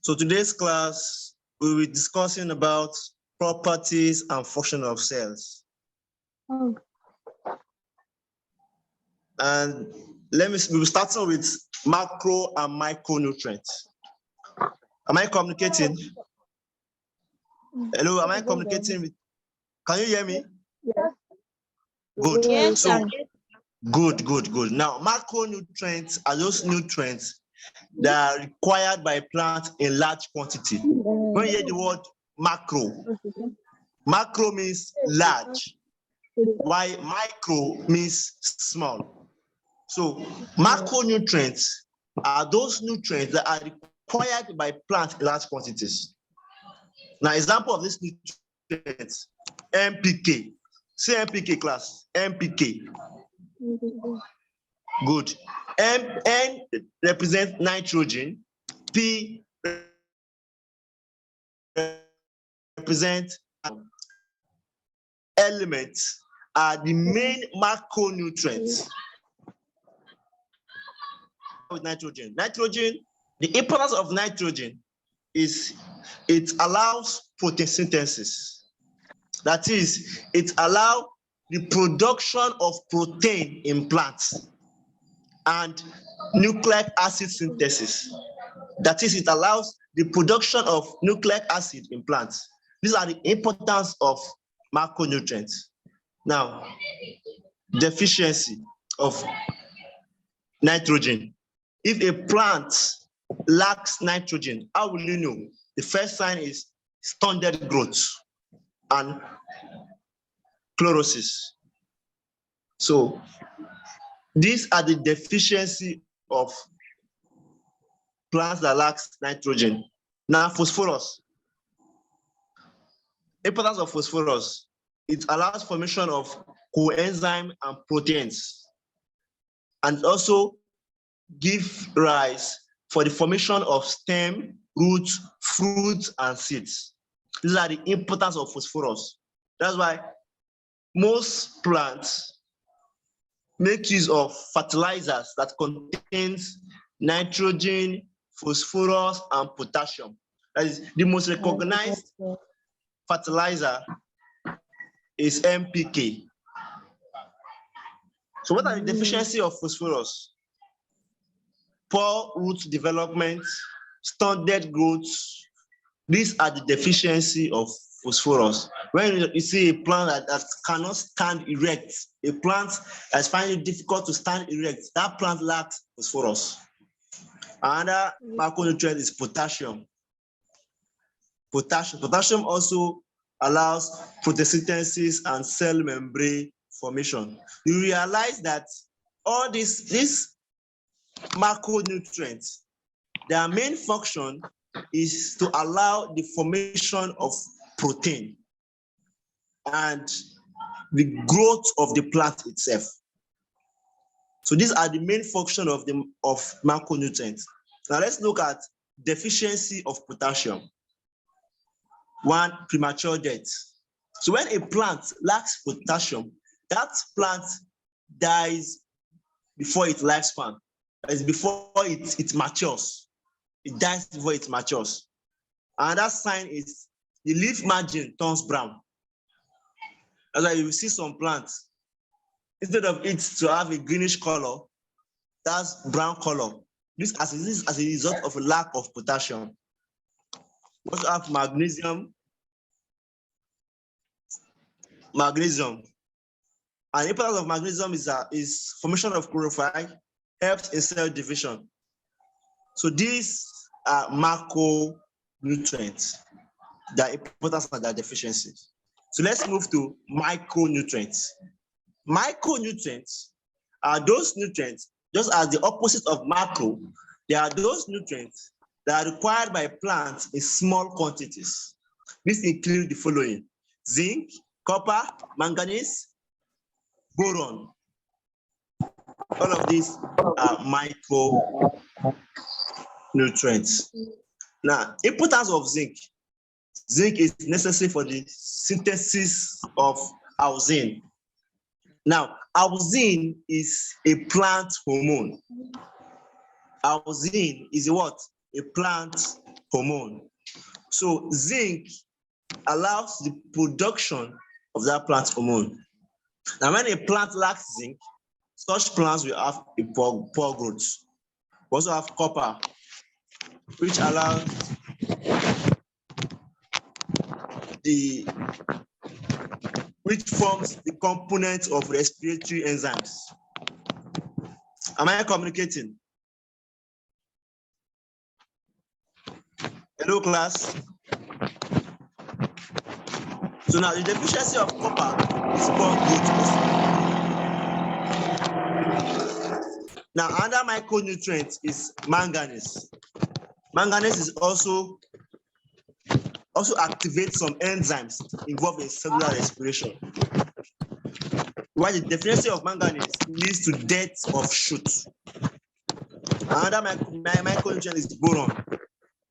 So today's class, we'll be discussing about properties and function of cells. And we'll start with macro and micronutrients. Am I communicating? Hello, am I communicating with? Can you hear me? Yes. Good. Yes, So good. Now, macronutrients are those nutrients that are required by plants in large quantity. When you hear the word macro means large, while micro means small. So macronutrients are those nutrients that are required by plants in large quantities. Now, example of this nutrients, NPK. Say NPK class, NPK. Good. N represents nitrogen, P represents elements are the main macronutrients. With nitrogen. The importance of nitrogen is it allows photosynthesis. That is, it allows the production of protein in plants and nucleic acid synthesis. That is, it allows the production of nucleic acid in plants. These are the importance of macronutrients. Now, deficiency of nitrogen. If a plant lacks nitrogen, how will you know? The first sign is stunted growth and chlorosis. So these are the deficiency of plants that lacks nitrogen. Now, phosphorus. Importance of phosphorus. It allows formation of coenzyme and proteins, and also give rise for the formation of stem, roots, fruits, and seeds. These are the importance of phosphorus. That's why most plants make use of fertilizers that contains nitrogen, phosphorus, and potassium. That is the most recognized fertilizer is NPK. So what are the deficiency of phosphorus? Poor root development, stunted growth. These are the deficiency of phosphorus. When you see a plant that cannot stand erect, a plant that's finding it difficult to stand erect, that plant lacks phosphorus. Another macronutrient is potassium. Potassium also allows photosynthesis and cell membrane formation. You realize that all these macronutrients, their main function is to allow the formation of protein and the growth of the plant itself. So these are the main function of macronutrients. Now let's look at deficiency of potassium. One, premature death. So when a plant lacks potassium, that plant dies before its lifespan. That is before it matures. It dies before it matures. Another sign is the leaf margin turns brown. That's why you see some plants, instead of it to have a greenish color, that's brown color. This is as a result of a lack of potassium. We also have magnesium. And the importance of magnesium is formation of chlorophyll, helps in cell division. So these are macronutrients, their importance and their deficiencies. So let's move to micronutrients. Micronutrients are those nutrients, just as the opposite of macro, they are those nutrients that are required by plants in small quantities. This includes the following: zinc, copper, manganese, boron. All of these are micronutrients. Now, importance of zinc. Zinc is necessary for the synthesis of auxin. Now, auxin is a plant hormone. Auxin is a what? A plant hormone. So zinc allows the production of that plant hormone. Now, when a plant lacks zinc, such plants will have a poor growth. We also have copper, which allows which forms the component of respiratory enzymes. Am I communicating? Hello, class. So now the deficiency of copper is poor growth. Now, another micronutrient is manganese. Manganese is also activates some enzymes involved in cellular respiration. While the deficiency of manganese leads to death of shoots. Another micronutrient is boron,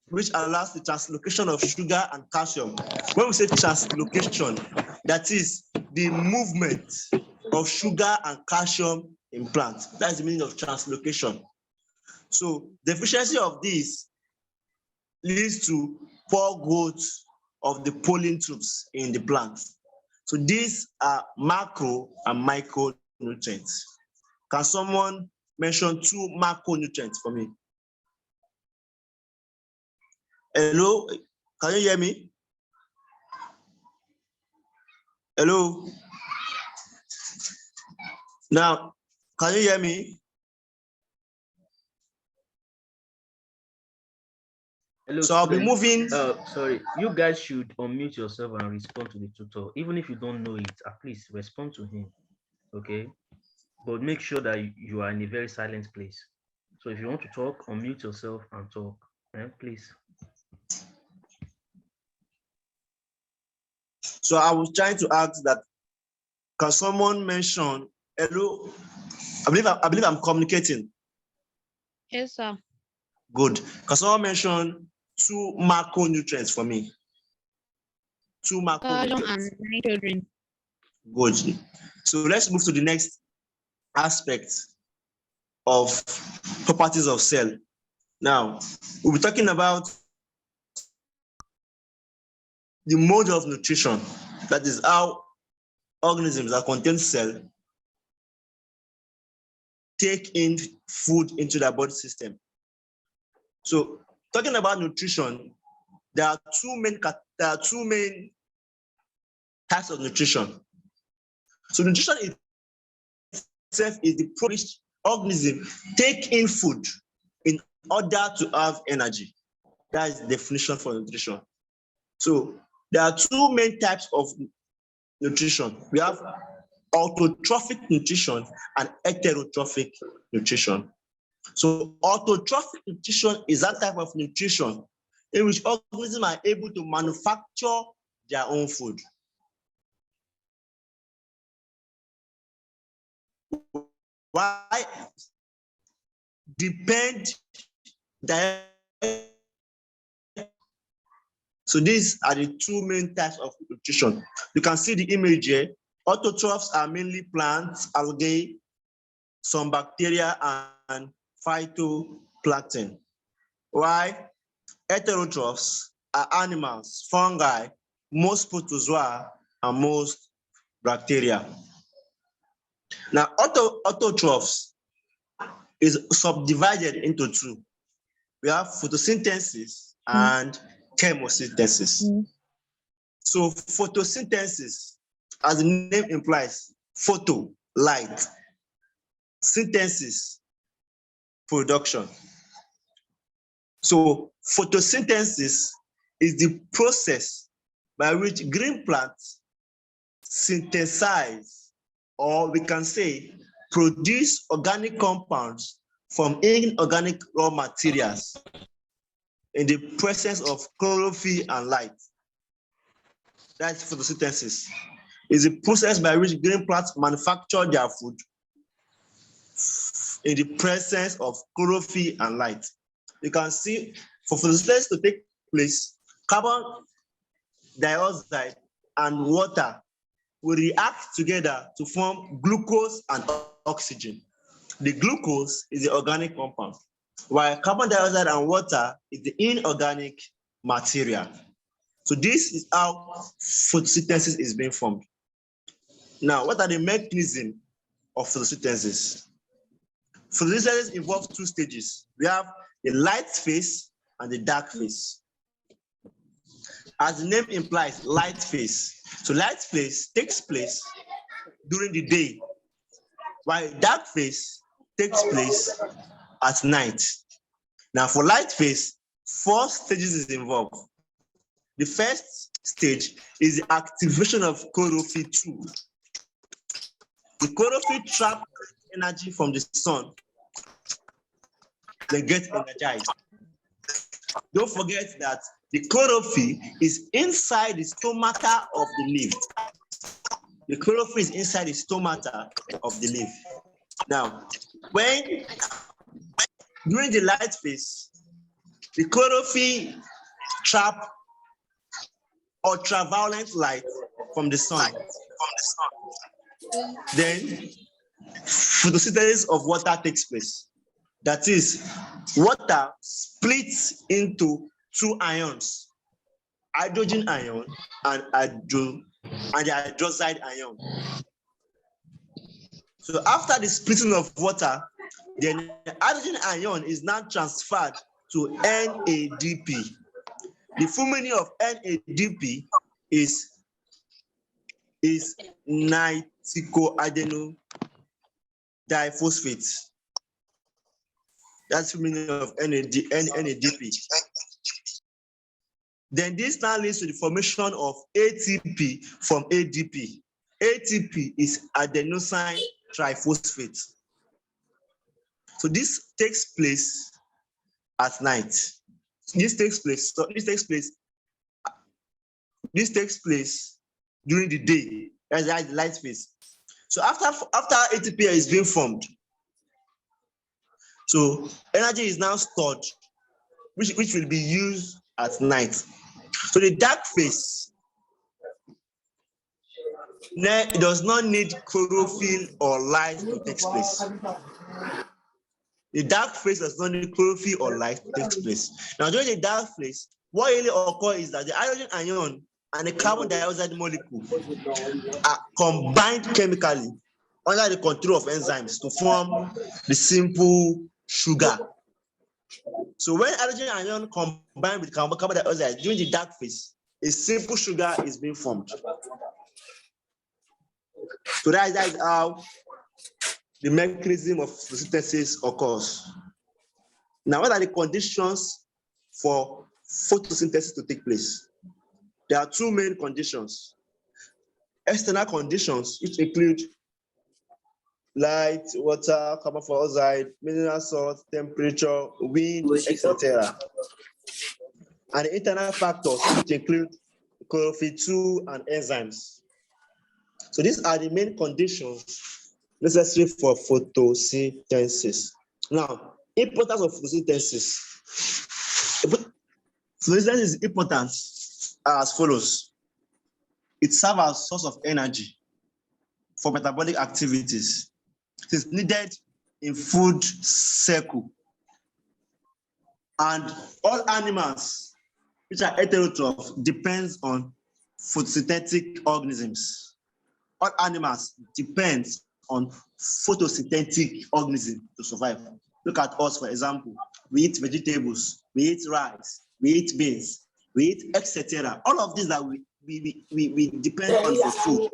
which allows the translocation of sugar and calcium. When we say translocation, that is the movement of sugar and calcium in plants. That's the meaning of translocation. So deficiency of this leads to poor growth of the pollen tubes in the plant. So these are macro and micronutrients. Can someone mention 2 macronutrients for me? Hello, can you hear me? Hello. Now, can you hear me? Hello, so I'll be moving. Sorry, you guys should unmute yourself and respond to the tutor. Even if you don't know it, at least respond to him, okay? But make sure that you are in a very silent place. So if you want to talk, unmute yourself and talk, please. So I was trying to ask that, can someone mention, hello? I believe I'm communicating. Yes, sir. Good. Can someone mention 2 macronutrients for me? 2 macronutrients. And nitrogen. Good. So let's move to the next aspect of properties of cell. Now, we'll be talking about the mode of nutrition. That is how organisms that contain cell take in food into their body system. So talking about nutrition, there are two main types of nutrition. So nutrition itself is the process organism take in food in order to have energy. That is the definition for nutrition. So there are 2 main types of nutrition. We have autotrophic nutrition and heterotrophic nutrition. So autotrophic nutrition is that type of nutrition in which organisms are able to manufacture their own food. Why? Depend directly. So these are the 2 main types of nutrition. You can see the image here. Autotrophs are mainly plants, algae, some bacteria, and phytoplankton. Why? Heterotrophs are animals, fungi, most protozoa, and most bacteria. Now, autotrophs is subdivided into 2. We have photosynthesis and chemosynthesis. So photosynthesis, as the name implies, photo, light, synthesis, production. So photosynthesis is the process by which green plants synthesize, or we can say produce organic compounds from inorganic raw materials in the presence of chlorophyll and light. That's photosynthesis. It's a process by which green plants manufacture their food in the presence of chlorophyll and light. You can see for photosynthesis to take place, carbon dioxide and water will react together to form glucose and oxygen. The glucose is the organic compound, while carbon dioxide and water is the inorganic material. So this is how photosynthesis is being formed. Now, what are the mechanisms of photosynthesis? Photosynthesis involves two stages. We have the light phase and the dark phase. As the name implies, light phase. So light phase takes place during the day, while dark phase takes place at night. Now for light phase, 4 stages is involved. The first stage is the activation of chlorophyll 2. The chlorophyll traps energy from the sun, then gets energized. Don't forget that the chlorophyll is inside the stomata of the leaf. The chlorophyll is inside the stomata of the leaf. Now, when during the light phase, the chlorophyll trap ultraviolet light from the sun. Then photosynthesis of water takes place. That is, water splits into 2 ions, hydrogen ion and the hydroxide ion. So after the splitting of water, then the hydrogen ion is now transferred to NADP. The full meaning of NADP is nitroadenodiphosphate. That's the meaning of NADP. Then this now leads to the formation of ATP from ADP. ATP is adenosine triphosphate. So this takes place at night. This takes place during the day, as the light phase. So after ATP is being formed, so energy is now stored, which will be used at night. So the dark phase, it does not need chlorophyll or light to take place. The dark phase does not need chlorophyll or light to take place. Now during the dark phase, what really occurs is that the hydrogen ion and the carbon dioxide molecule are combined chemically under the control of enzymes to form the simple sugar. So when hydrogen ion combined with carbon dioxide during the dark phase, a simple sugar is being formed. So that is how the mechanism of photosynthesis occurs. Now, what are the conditions for photosynthesis to take place? There are 2 main conditions. External conditions, which include light, water, carbon dioxide, mineral salt, temperature, wind, etc. And the internal factors, which include chlorophyll 2 and enzymes. So these are the main conditions necessary for photosynthesis. Now, importance of photosynthesis. Photosynthesis is important as follows. It serves as source of energy for metabolic activities. It is needed in food cycle. And all animals which are heterotroph depends on photosynthetic organisms. All animals depend on photosynthetic organisms to survive. Look at us, for example. We eat vegetables, we eat rice, we eat beans, we eat etc. All of these that we depend on for food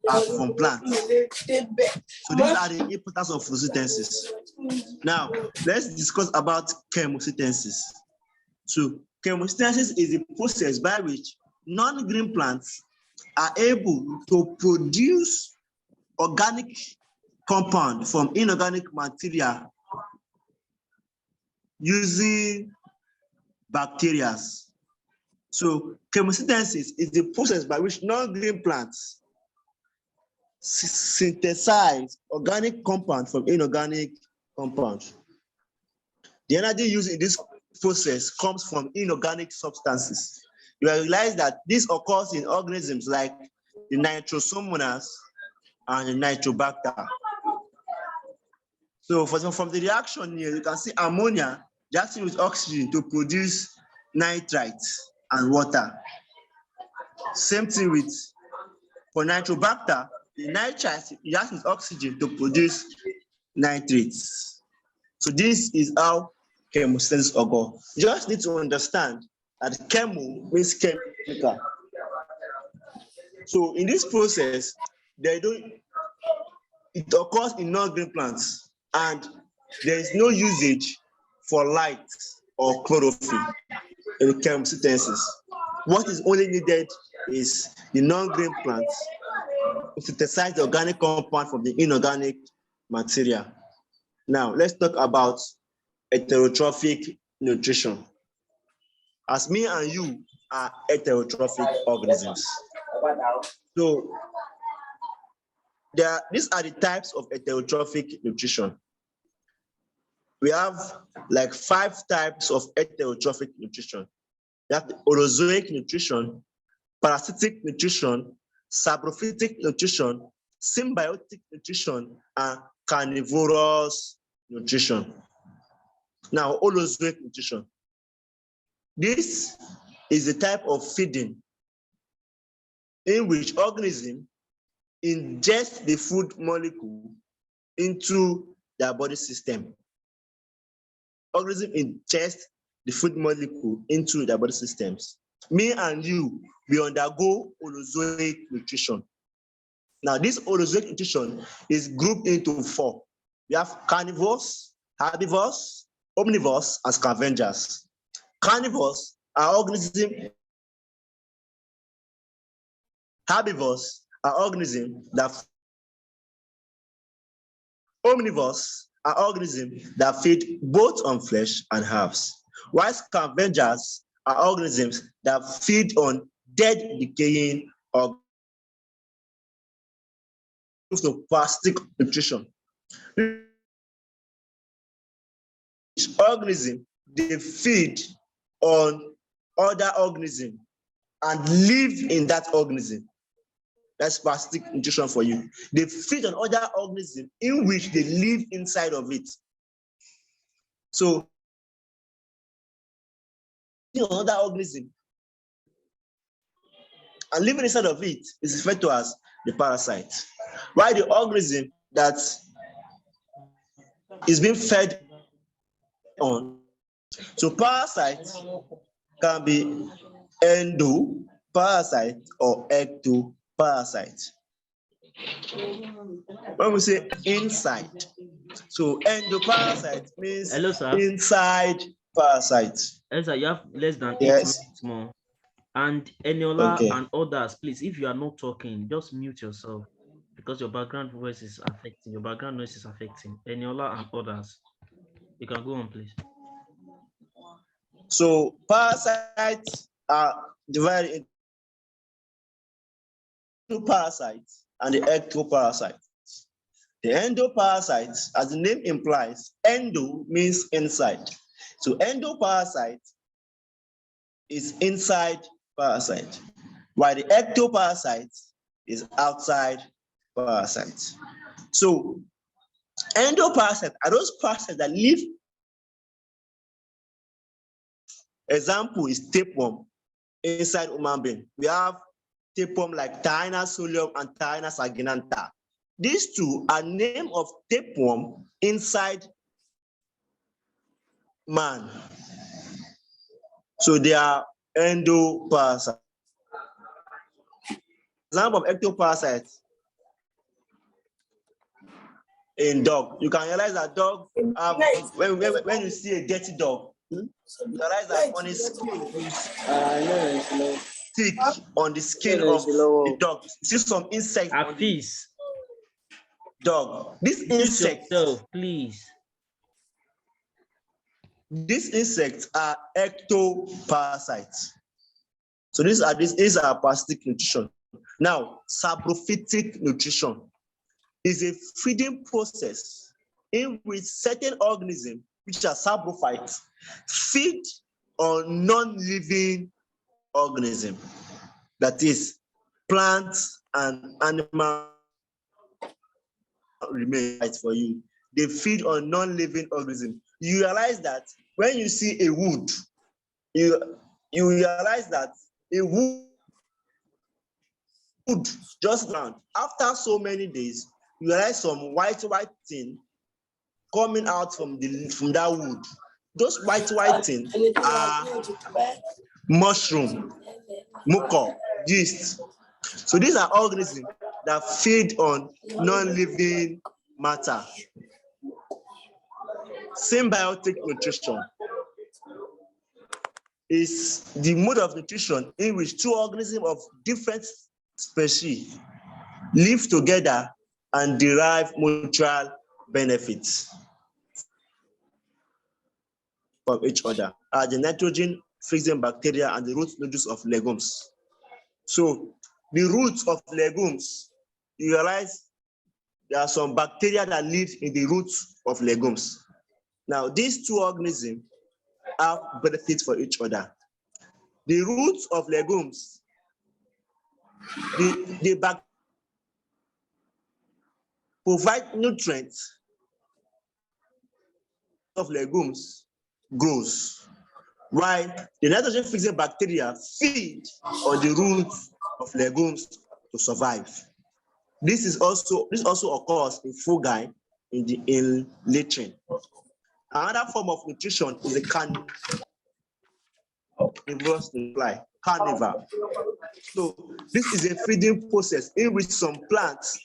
are from plants. So these are the importance of photosynthesis. Now, let's discuss about chemosynthesis. So chemosynthesis is the process by which non-green plants are able to produce organic compound from inorganic material using bacteria. So chemosynthesis is the process by which non-green plants synthesize organic compound from inorganic compound. The energy used in this process comes from inorganic substances. You will realize that this occurs in organisms like the nitrosomonas and the nitrobacter. So from the reaction here, you can see ammonia reacting with oxygen to produce nitrite. and water. Same thing with for nitrobacter, the nitrite reacts with oxygen to produce nitrates. So this is how chemosynthesis occurs. You just need to understand that chemo means chemical. So in this process, it occurs in non-green plants, and there is no usage for light or chlorophyll in chemosynthesis. What is only needed is the non-green plants to synthesize the organic compound from the inorganic material. Now, let's talk about heterotrophic nutrition. As me and you are heterotrophic organisms. So these are the types of heterotrophic nutrition. We have like 5 types of heterotrophic nutrition. We have holozoic nutrition, parasitic nutrition, saprophytic nutrition, symbiotic nutrition, and carnivorous nutrition. Now, holozoic nutrition. This is a type of feeding in which organism ingest the food molecule into their body system. Organism ingest the food molecule into their body systems. Me and you, we undergo holozoic nutrition. Now, this holozoic nutrition is grouped into 4. We have carnivores, herbivores, omnivores, and scavengers. Carnivores are organisms. Herbivores are organisms that. Omnivores are organisms that feed both on flesh and herbs, while scavengers are organisms that feed on dead, decaying organisms. To parasitic nutrition. Organisms, they feed on other organisms and live in that organism. That's parasitic nutrition for you. They feed on other organisms in which they live inside of it. So, another organism and living inside of it is referred to as the parasite. While the organism that is being fed on, so parasites can be endoparasite or ectoparasite. When we say inside, so endoparasite means Hello, sir. Inside parasite. Yes, sir, you have less than 8 Yes. minutes more. And Eniola Okay. and others, please, if you are not talking, just mute yourself because your background voice is affecting, your background noise is affecting. Eniola and others, you can go on, please. So parasites are divided into parasites and the ectoparasites. The endoparasites, as the name implies, endo means inside. So endoparasite is inside parasite, while the ectoparasite is outside parasite. So endoparasites are those parasites that live. Example is tapeworm inside human being. We have tapeworm like Taina solium and Taina saginata. These two are name of tapeworm inside man. So they are endoparasites. Example of ectoparasites in dog. You can realize that dog, when you see a dirty dog, you realize that on his skin is thick on the skin of the dog. You see some insects on the dog. These insects, please. These insects are ectoparasites. So these are parasitic nutrition. Now, saprophytic nutrition is a feeding process in which certain organisms, which are saprophytes, feed on non-living organisms. That is, plants and animals remain right for you. They feed on non-living organisms. You realize that when you see a wood, you realize that a wood just ground. After so many days, you realize some white thing coming out from that wood. Those white thing are mushroom, mucor, yeast. So these are organisms that feed on non-living matter. Symbiotic nutrition is the mode of nutrition in which two organisms of different species live together and derive mutual benefits from each other. Are the nitrogen fixing bacteria and the root nodules of legumes. So the roots of legumes, you realize there are some bacteria that live in the roots of legumes. Now, these two organisms have benefits for each other. The roots of legumes, the provide nutrients of legumes grows, while the nitrogen-fixing bacteria feed on the roots of legumes to survive. This also occurs in fungi in lichen. Another form of nutrition is a carnivorous supply, carnivore. So this is a feeding process in which some plants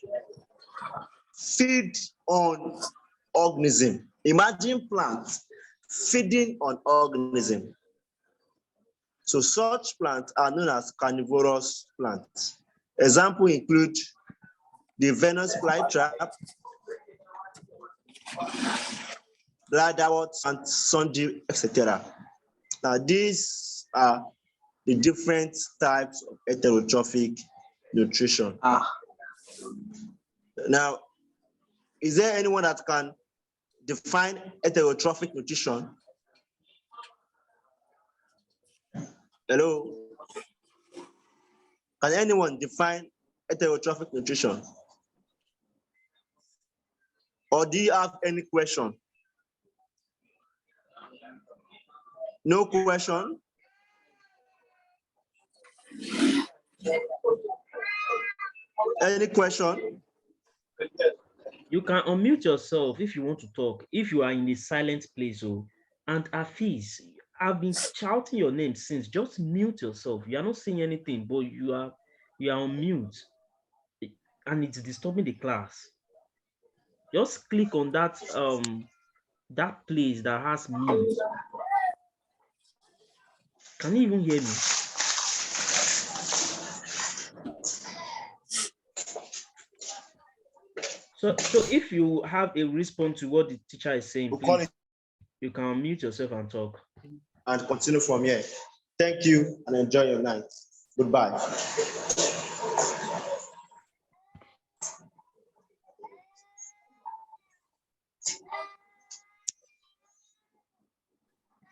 feed on organism. Imagine plants feeding on organism. So such plants are known as carnivorous plants. Examples include the Venus flytrap, bladderwort, and sundew, etc. Now, these are the different types of heterotrophic nutrition. Now, is there anyone that can define heterotrophic nutrition? Hello? Can anyone define heterotrophic nutrition? Or do you have any question? No question? Any question? You can unmute yourself if you want to talk, if you are in a silent place. And Afis, I've been shouting your name since. Just mute yourself. You are not saying anything, but you are on mute. And it's disturbing the class. Just click on that that place that has mute. Can you even hear me? So if you have a response to what the teacher is saying, please, you can unmute yourself and talk. And continue from here. Thank you and enjoy your night. Goodbye.